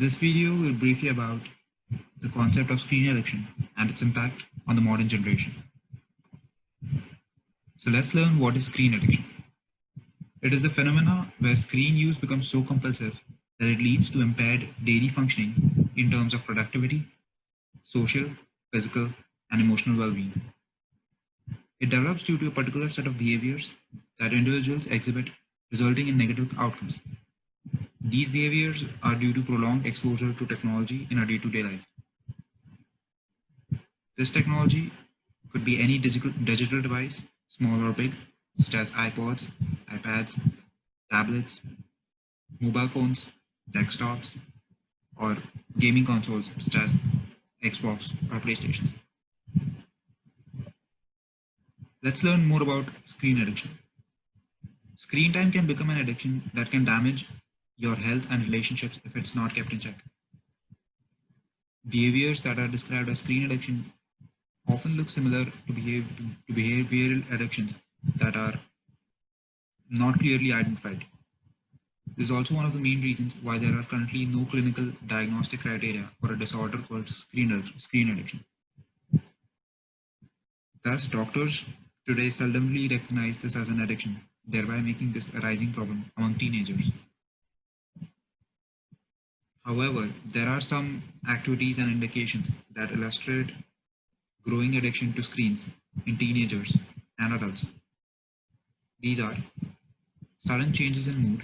This video will brief you about the concept of screen addiction and its impact on the modern generation. So let's learn what is screen addiction. It is the phenomena where screen use becomes so compulsive that it leads to impaired daily functioning in terms of productivity, social, physical, and emotional well-being. It develops due to a particular set of behaviors that individuals exhibit, resulting in negative outcomes. These behaviors are due to prolonged exposure to technology in our day-to-day life. This technology could be any digital device, small or big, such as iPods, iPads, tablets, mobile phones, desktops, or gaming consoles such as Xbox or PlayStation. Let's learn more about screen addiction. Screen time can become an addiction that can damage your health and relationships if it's not kept in check. Behaviors that are described as screen addiction often look similar to behavioral addictions that are not clearly identified. This is also one of the main reasons why there are currently no clinical diagnostic criteria for a disorder called screen addiction. Thus, doctors today seldomly recognize this as an addiction, thereby making this a rising problem among teenagers. However, there are some activities and indications that illustrate growing addiction to screens in teenagers and adults. These are sudden changes in mood,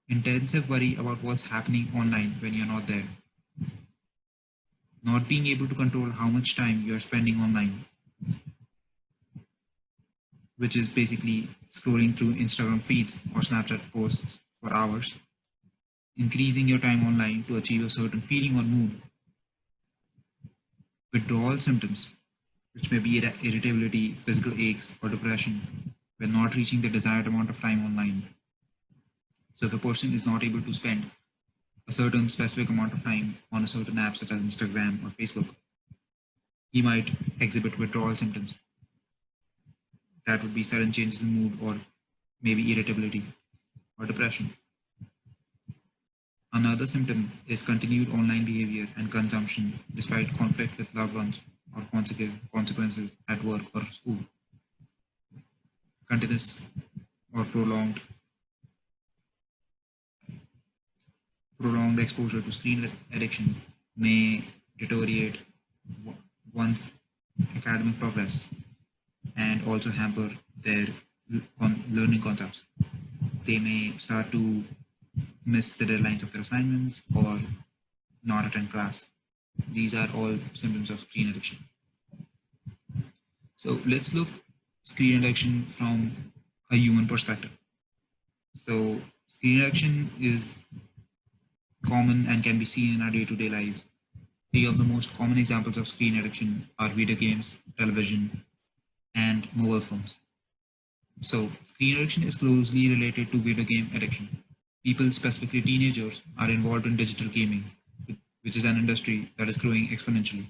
intensive worry about what's happening online when you're not there, not being able to control how much time you're spending online, which is basically scrolling through Instagram feeds or Snapchat posts for hours, increasing your time online to achieve a certain feeling or mood, withdrawal symptoms, which may be irritability, physical aches, or depression when not reaching the desired amount of time online. So if a person is not able to spend a certain specific amount of time on a certain app such as Instagram or Facebook, he might exhibit withdrawal symptoms. That would be sudden changes in mood or maybe irritability or depression. Another symptom is continued online behavior and consumption despite conflict with loved ones or consequences at work or school. Continuous or prolonged exposure to screen addiction may deteriorate one's academic progress and also hamper their learning concepts. They may start to miss the deadlines of their assignments or not attend class. These are all symptoms of screen addiction. So let's look screen addiction from a human perspective. So screen addiction is common and can be seen in our day-to-day lives. Three of the most common examples of screen addiction are video games, television, and mobile phones. So screen addiction is closely related to video game addiction. People, specifically teenagers, are involved in digital gaming, which is an industry that is growing exponentially.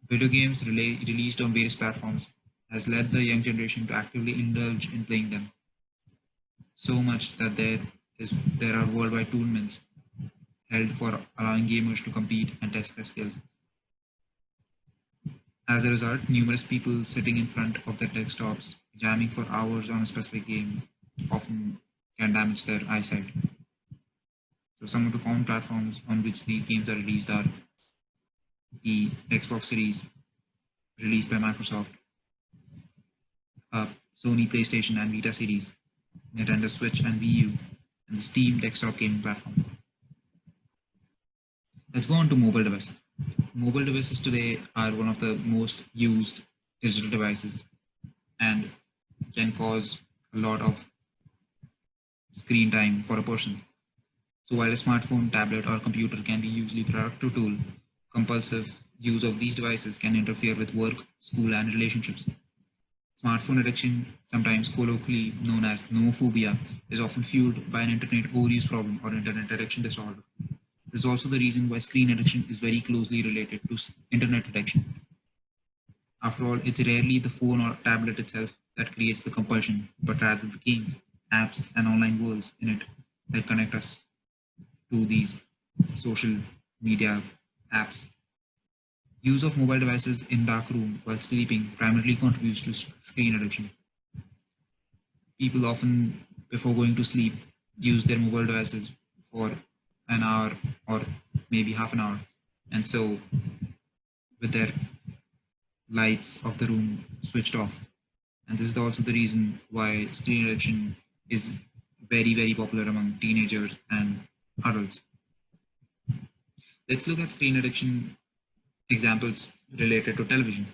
Video games released on various platforms has led the young generation to actively indulge in playing them. So much that there are worldwide tournaments held for allowing gamers to compete and test their skills. As a result, numerous people sitting in front of their desktops, jamming for hours on a specific game, often can damage their eyesight. So some of the common platforms on which these games are released are the Xbox Series, released by Microsoft, Sony PlayStation and Vita series, Nintendo Switch and Wii U, and the Steam desktop gaming platform. Let's go on to mobile devices. Mobile devices today are one of the most used digital devices and can cause a lot of screen time for a person. So while a smartphone, tablet, or computer can be usually a productive tool, compulsive use of these devices can interfere with work, school, and relationships. Smartphone addiction, sometimes colloquially known as nomophobia, is often fueled by an internet overuse problem or internet addiction disorder. This is also the reason why screen addiction is very closely related to internet addiction. After all, it's rarely the phone or tablet itself that creates the compulsion, but rather the games, apps, and online worlds in it that connect us to these social media apps. Use of mobile devices in dark room while sleeping primarily contributes to screen addiction. People often, before going to sleep, use their mobile devices for an hour or maybe half an hour. And so, with their lights of the room switched off. And this is also the reason why screen addiction is very, very popular among teenagers and adults. Let's look at screen addiction examples related to television.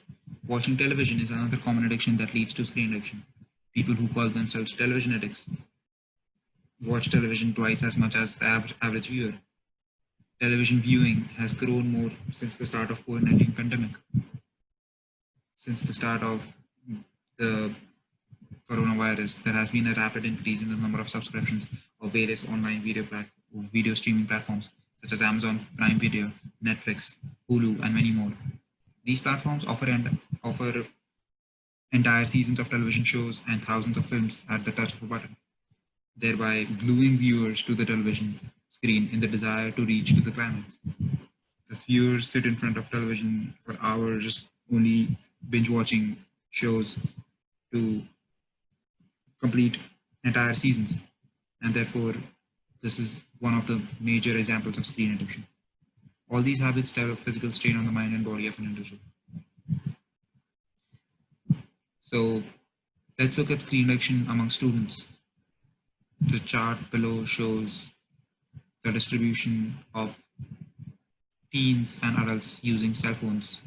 Watching television is another common addiction that leads to screen addiction. People who call themselves television addicts watch television twice as much as the average viewer. Television viewing has grown more since the start of COVID-19 pandemic. Since the start of the coronavirus, there has been a rapid increase in the number of subscriptions of various online video streaming platforms such as Amazon Prime Video, Netflix, Hulu, and many more. These platforms offer entire seasons of television shows and thousands of films at the touch of a button, thereby gluing viewers to the television screen in the desire to reach to the climax. Thus, viewers sit in front of television for hours, only binge watching shows to complete entire seasons, and therefore, this is one of the major examples of screen addiction. All these habits develop physical strain on the mind and body of an individual. So, let's look at screen addiction among students. The chart below shows the distribution of teens and adults using cell phones.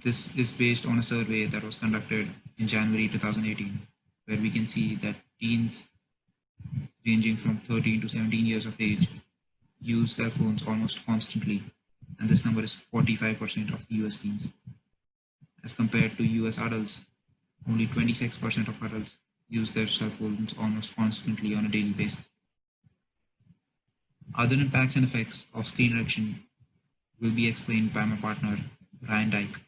This is based on a survey that was conducted in January 2018, where we can see that teens ranging from 13 to 17 years of age use cell phones almost constantly, and this number is 45% of US teens. As compared to US adults, only 26% of adults use their cell phones almost constantly on a daily basis. Other impacts and effects of screen addiction will be explained by my partner, Ryan Dyke.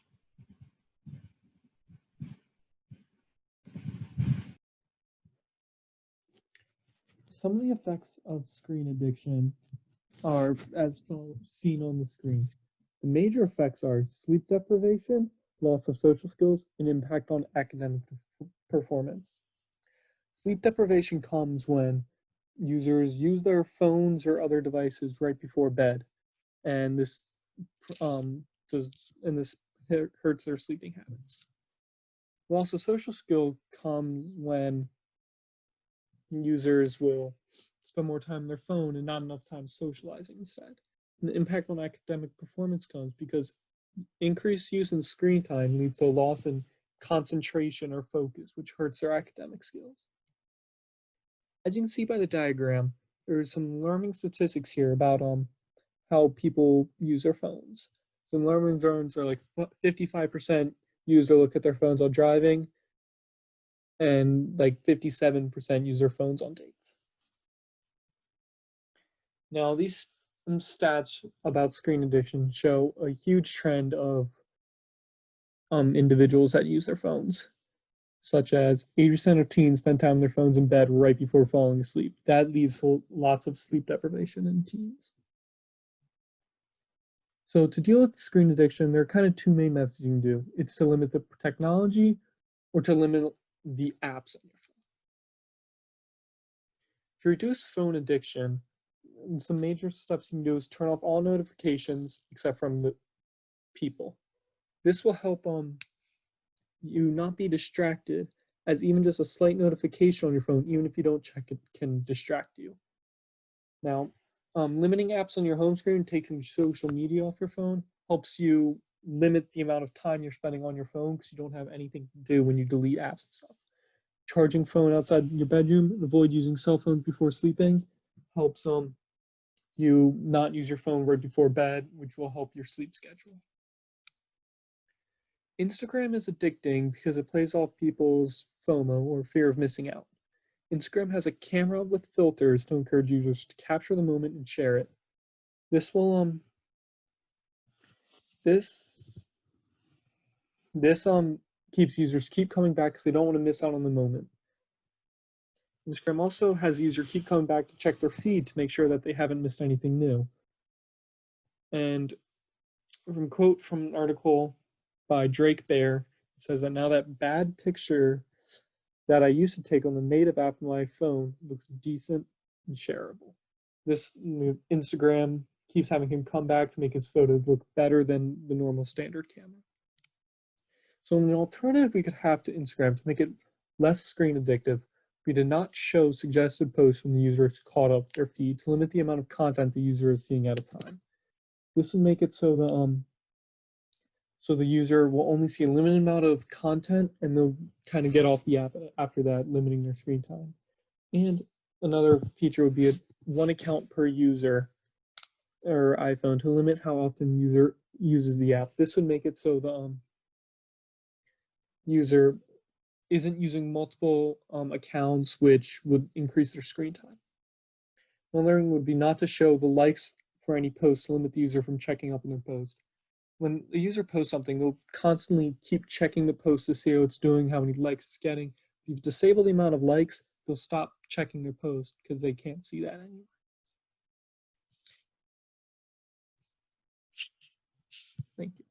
Some of the effects of screen addiction are as seen on the screen. The major effects are sleep deprivation, loss of social skills, and impact on academic performance. Sleep deprivation comes when users use their phones or other devices right before bed, and this hurts their sleeping habits. Loss of social skill comes when users will spend more time on their phone and not enough time socializing instead. And the impact on academic performance comes because increased use in screen time leads to a loss in concentration or focus, which hurts their academic skills. As you can see by the diagram, there's some alarming statistics here about how people use their phones. Some alarming zones are like 55% use or look at their phones while driving, and like 57% use their phones on dates. Now, these stats about screen addiction show a huge trend of individuals that use their phones, such as 80% of teens spend time on their phones in bed right before falling asleep. That leads to lots of sleep deprivation in teens. So to deal with screen addiction, there are kind of two main methods you can do. It's to limit the technology or to limit the apps on your phone. To reduce phone addiction, some major steps you can do is turn off all notifications except from the people. This will help you not be distracted, as even just a slight notification on your phone, even if you don't check it, can distract you. Now, limiting apps on your home screen, taking social media off your phone, helps you limit the amount of time you're spending on your phone because you don't have anything to do when you delete apps and stuff. Charging phone outside your bedroom, and avoid using cell phones before sleeping, helps you not use your phone right before bed, which will help your sleep schedule. Instagram is addicting because it plays off people's FOMO, or fear of missing out. Instagram has a camera with filters to encourage users to capture the moment and share it. This will keeps users keep coming back because they don't want to miss out on the moment. Instagram also has the user keep coming back to check their feed to make sure that they haven't missed anything new. And from a quote from an article by Drake Bear, it says that now that bad picture that I used to take on the native app on my phone looks decent and shareable. This Instagram keeps having him come back to make his photos look better than the normal standard camera. So an alternative we could have to Instagram to make it less screen addictive, we did not show suggested posts when the user is caught up their feed to limit the amount of content the user is seeing at a time. This would make it so the user will only see a limited amount of content and they'll kind of get off the app after that, limiting their screen time. And another feature would be a one account per user or iPhone to limit how often user uses the app. This would make it so the user isn't using multiple accounts, which would increase their screen time. Another thing would be not to show the likes for any posts to limit the user from checking up on their post. When a user posts something, they'll constantly keep checking the post to see how it's doing, how many likes it's getting. If you disable the amount of likes, they'll stop checking their post because they can't see that anymore. Thank you.